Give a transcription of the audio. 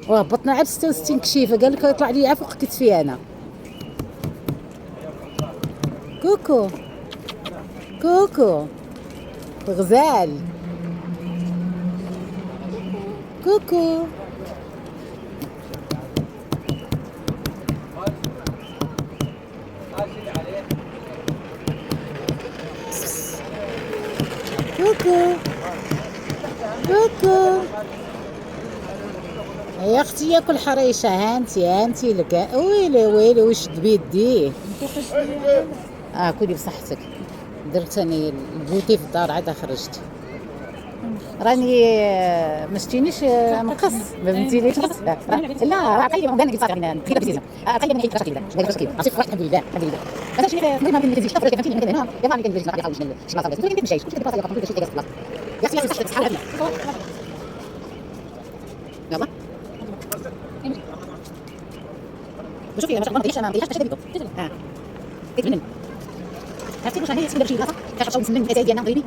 وهبطنا عاد 66 كشيفه، قال لك يطلع لي فوق كتفي انا. كوكو كوكو غزال كوكو. كوكو كوكو يا اختي ياكل حريشه. هانتي لك. ويلي ويلي وشد بيديه. كلي بصحتك. درت اني البوتي في الدار عاد خرجت. راني ما شتينيش مقص، ما فهمتينيش. لا عقلي ما بان قصه يعني كده بزيزه. عقلي من هيك فشكل ده غير فشكل عصير فرحت الحمد لله الحمد لله. هذا شيء ما بين الفيزيك تفرق فهمتيني من هنا يلا عليك ندير نحاول شنو شنو صار بس مشيت كنت باغي نقول شي حاجه بلاصه يا اختي صحتك صحه العافيه. يلا شوفي ما شاء الله ما ضيعش تشديدو. كيف عرفتي واش هي تسمى شي بلاصه كتعرفوا نسمي الفساد ديالنا ضريبي.